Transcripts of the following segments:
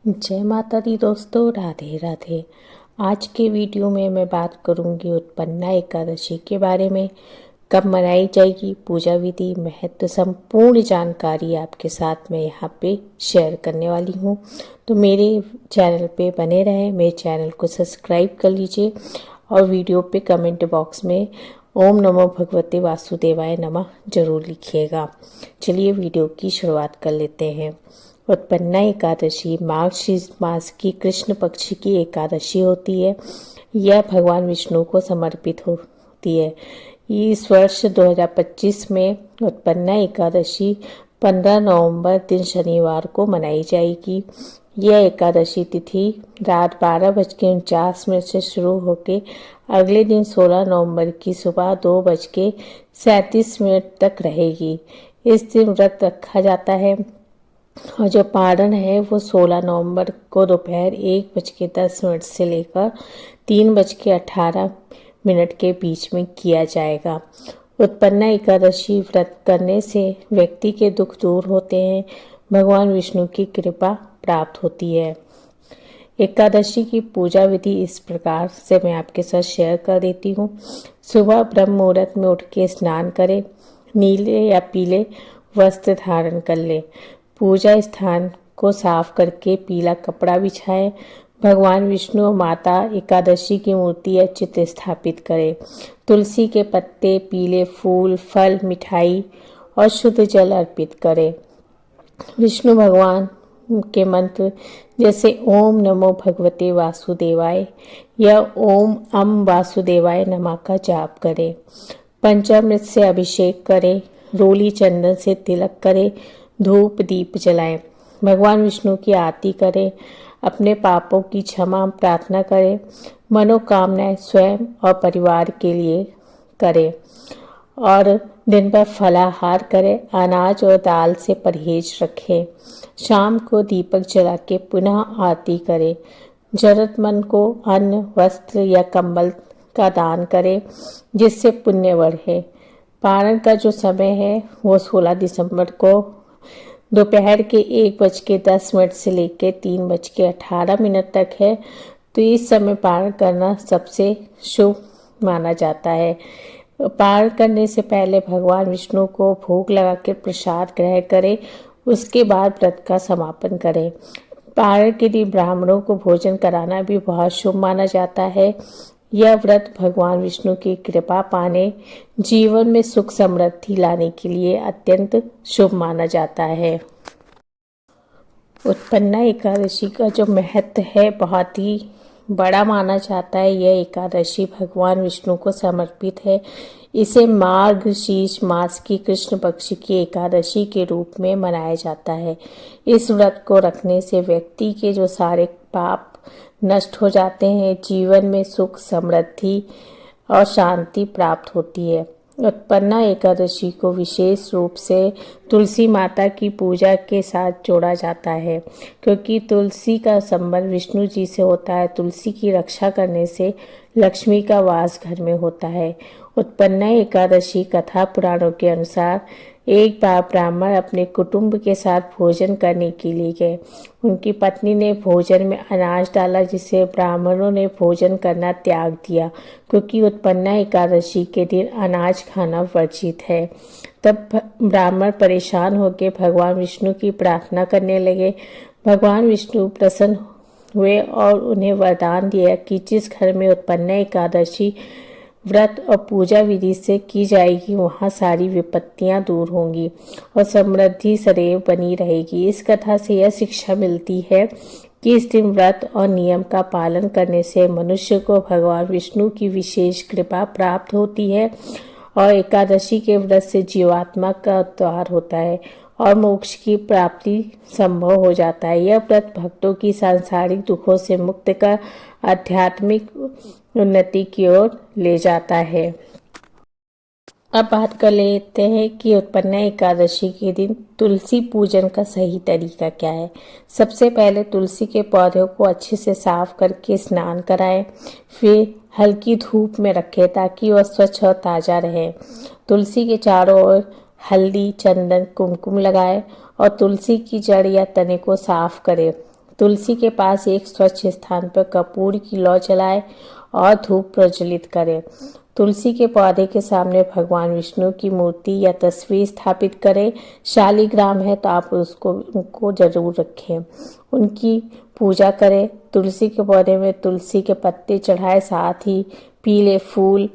जय माता दी दोस्तों, राधे राधे। आज के वीडियो में मैं बात करूंगी उत्पन्ना एकादशी के बारे में। कब मनाई जाएगी, पूजा विधि, महत्व, संपूर्ण जानकारी आपके साथ मैं यहाँ पे शेयर करने वाली हूँ। तो मेरे चैनल पे बने रहें, मेरे चैनल को सब्सक्राइब कर लीजिए और वीडियो पे कमेंट बॉक्स में ओम नमो भगवते वासुदेवाय नमः जरूर लिखिएगा। चलिए वीडियो की शुरुआत कर लेते हैं। उत्पन्ना एकादशी मार्गशीर्ष मास की कृष्ण पक्ष की एकादशी होती है। यह भगवान विष्णु को समर्पित होती है। इस वर्ष 2025 में उत्पन्ना एकादशी 15 नवंबर दिन शनिवार को मनाई जाएगी। यह एकादशी तिथि रात 12:49 से शुरू होकर अगले दिन 16 नवंबर की सुबह 2:37 तक रहेगी। इस दिन व्रत रखा जाता है और जो पारण है वो 16 नवंबर को दोपहर 1:10 से लेकर 3:18 के बीच में किया जाएगा। उत्पन्ना एकादशी व्रत करने से व्यक्ति के दुख दूर होते हैं, भगवान विष्णु की कृपा प्राप्त होती है। एकादशी की पूजा विधि इस प्रकार से मैं आपके साथ शेयर कर देती हूँ। सुबह ब्रह्म मुहूर्त में उठ के स्नान करें, नीले या पीले वस्त्र धारण कर लें, पूजा स्थान को साफ करके पीला कपड़ा बिछाएं, भगवान विष्णु और माता एकादशी की मूर्ति या चित्र स्थापित करें, तुलसी के पत्ते, पीले फूल, फल, मिठाई और शुद्ध जल अर्पित करें। विष्णु भगवान के मंत्र जैसे ओम नमो भगवते वासुदेवाय या ओम अम वासुदेवाय नमः का जाप करें। पंचामृत से अभिषेक करें, रोली चंदन से तिलक करें, धूप दीप जलाएं, भगवान विष्णु की आरती करें, अपने पापों की क्षमा प्रार्थना करें, मनोकामनाएं स्वयं और परिवार के लिए करें और दिन भर फलाहार करें, अनाज और दाल से परहेज रखें। शाम को दीपक जला के पुनः आरती करें। जरूरतमंद को अन्न, वस्त्र या कंबल का दान करें जिससे पुण्य बढ़े। पारण का जो समय है वो 16 दिसंबर को दोपहर के 1:10 से लेकर 3:18 तक है। तो इस समय पारण करना सबसे शुभ माना जाता है। पारण करने से पहले भगवान विष्णु को भोग लगाकर प्रसाद ग्रहण करें, उसके बाद व्रत का समापन करें। पारण के दिन ब्राह्मणों को भोजन कराना भी बहुत शुभ माना जाता है। यह व्रत भगवान विष्णु की कृपा पाने, जीवन में सुख समृद्धि लाने के लिए अत्यंत शुभ माना जाता है। उत्पन्ना एकादशी का जो महत्व है बहुत ही बड़ा माना जाता है। यह एकादशी भगवान विष्णु को समर्पित है। इसे मार्गशीर्ष मास की कृष्ण पक्ष की एकादशी के रूप में मनाया जाता है। इस व्रत को रखने से व्यक्ति के जो सारे पाप नष्ट हो जाते हैं, जीवन में सुख समृद्धि और शांति प्राप्त होती है। उत्पन्ना एकादशी को विशेष रूप से तुलसी माता की पूजा के साथ जोड़ा जाता है, क्योंकि तुलसी का संबंध विष्णु जी से होता है। तुलसी की रक्षा करने से लक्ष्मी का वास घर में होता है। उत्पन्ना एकादशी कथा पुराणों के अनुसार एक बार ब्राह्मण अपने कुटुंब के साथ भोजन करने के लिए गए। उनकी पत्नी ने भोजन में अनाज डाला, जिसे ब्राह्मणों ने भोजन करना त्याग दिया, क्योंकि उत्पन्ना एकादशी के दिन अनाज खाना वर्जित है। तब ब्राह्मण परेशान होकर भगवान विष्णु की प्रार्थना करने लगे। भगवान विष्णु प्रसन्न हुए और उन्हें वरदान दिया कि जिस घर में उत्पन्ना एकादशी व्रत और पूजा विधि से की जाएगी, वहाँ सारी विपत्तियाँ दूर होंगी और समृद्धि सदैव बनी रहेगी। इस कथा से यह शिक्षा मिलती है कि इस दिन व्रत और नियम का पालन करने से मनुष्य को भगवान विष्णु की विशेष कृपा प्राप्त होती है और एकादशी के व्रत से जीवात्मा का उद्धार होता है और मोक्ष की प्राप्ति संभव हो जाता है। यह व्रत भक्तों की सांसारिक दुखों से मुक्त कर आध्यात्मिक उन्नति की ओर ले जाता है। अब बात कर लेते हैं कि उत्पन्ना एकादशी के दिन तुलसी पूजन का सही तरीका क्या है। सबसे पहले तुलसी के पौधों को अच्छे से साफ करके स्नान कराएं, फिर हल्की धूप में रखें ताकि वह स्वच्छ और ताज़ा रहे। तुलसी के चारों ओर हल्दी, चंदन, कुमकुम लगाएं और तुलसी की जड़ या तने को साफ करें। तुलसी के पास एक स्वच्छ स्थान पर कपूर की लौ जलाएं और धूप प्रज्वलित करें। तुलसी के पौधे के सामने भगवान विष्णु की मूर्ति या तस्वीर स्थापित करें। शालिग्राम है तो आप उनको जरूर रखें, उनकी पूजा करें। तुलसी के पौधे में तुलसी के पत्ते चढ़ाए, साथ ही पीले फूल,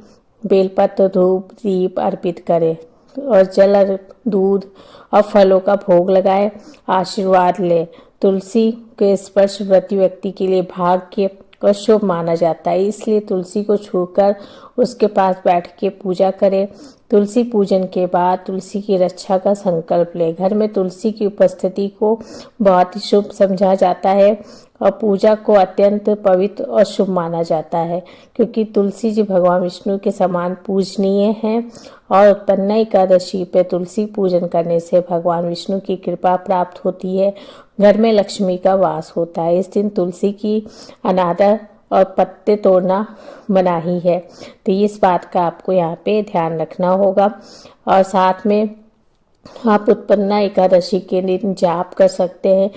बेलपत्र, धूप, दीप अर्पित करें और जल, दूध और फलों का भोग लगाएं। आशीर्वाद लें। तुलसी के स्पर्श व्रती व्यक्ति के लिए भाग्य और शुभ माना जाता है, इसलिए तुलसी को छूकर उसके पास बैठ के पूजा करें। तुलसी पूजन के बाद तुलसी की रक्षा का संकल्प लें। घर में तुलसी की उपस्थिति को बहुत ही शुभ समझा जाता है और पूजा को अत्यंत पवित्र और शुभ माना जाता है, क्योंकि तुलसी जी भगवान विष्णु के समान पूजनीय हैं और उत्पन्ना एकादशी पे तुलसी पूजन करने से भगवान विष्णु की कृपा प्राप्त होती है। घर में लक्ष्मी का वास होता है। इस दिन तुलसी की अनादर और पत्ते तोड़ना मनाही है, तो इस बात का आपको यहाँ पे ध्यान रखना होगा। और साथ में आप उत्पन्ना एकादशी के दिन जाप कर सकते हैं,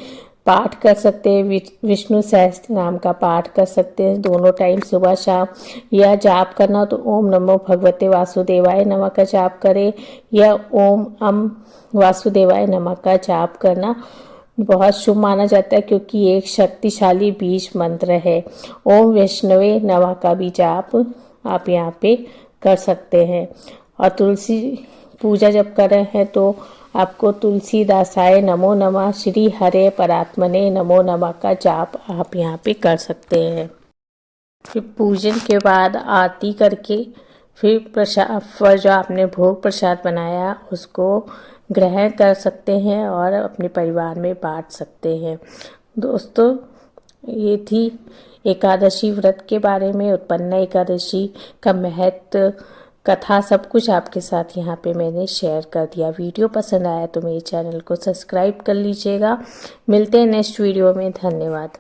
पाठ कर सकते हैं, विष्णु सहस्त्र नाम का पाठ कर सकते हैं दोनों टाइम, सुबह शाम। या जाप करना तो ओम नमो भगवते वासुदेवाय नमः का जाप करें, या ओम अम वासुदेवाय नमः का जाप करना बहुत शुभ माना जाता है, क्योंकि ये एक शक्तिशाली बीज मंत्र है। ओम वैष्णवे नमः का भी जाप आप यहाँ पे कर सकते हैं। और तुलसी पूजा जब कर रहे हैं तो आपको तुलसीदासाय नमो नमः, श्री हरे परात्मने नमो नमः का जाप आप यहाँ पे कर सकते हैं। फिर पूजन के बाद आरती करके फिर प्रसाद जो आपने भोग प्रसाद बनाया उसको ग्रहण कर सकते हैं और अपने परिवार में बांट सकते हैं। दोस्तों, ये थी एकादशी व्रत के बारे में, उत्पन्ना एकादशी का महत्व, कथा, सब कुछ आपके साथ यहाँ पे मैंने शेयर कर दिया। वीडियो पसंद आया तो मेरे चैनल को सब्सक्राइब कर लीजिएगा। मिलते हैं नेक्स्ट वीडियो में। धन्यवाद।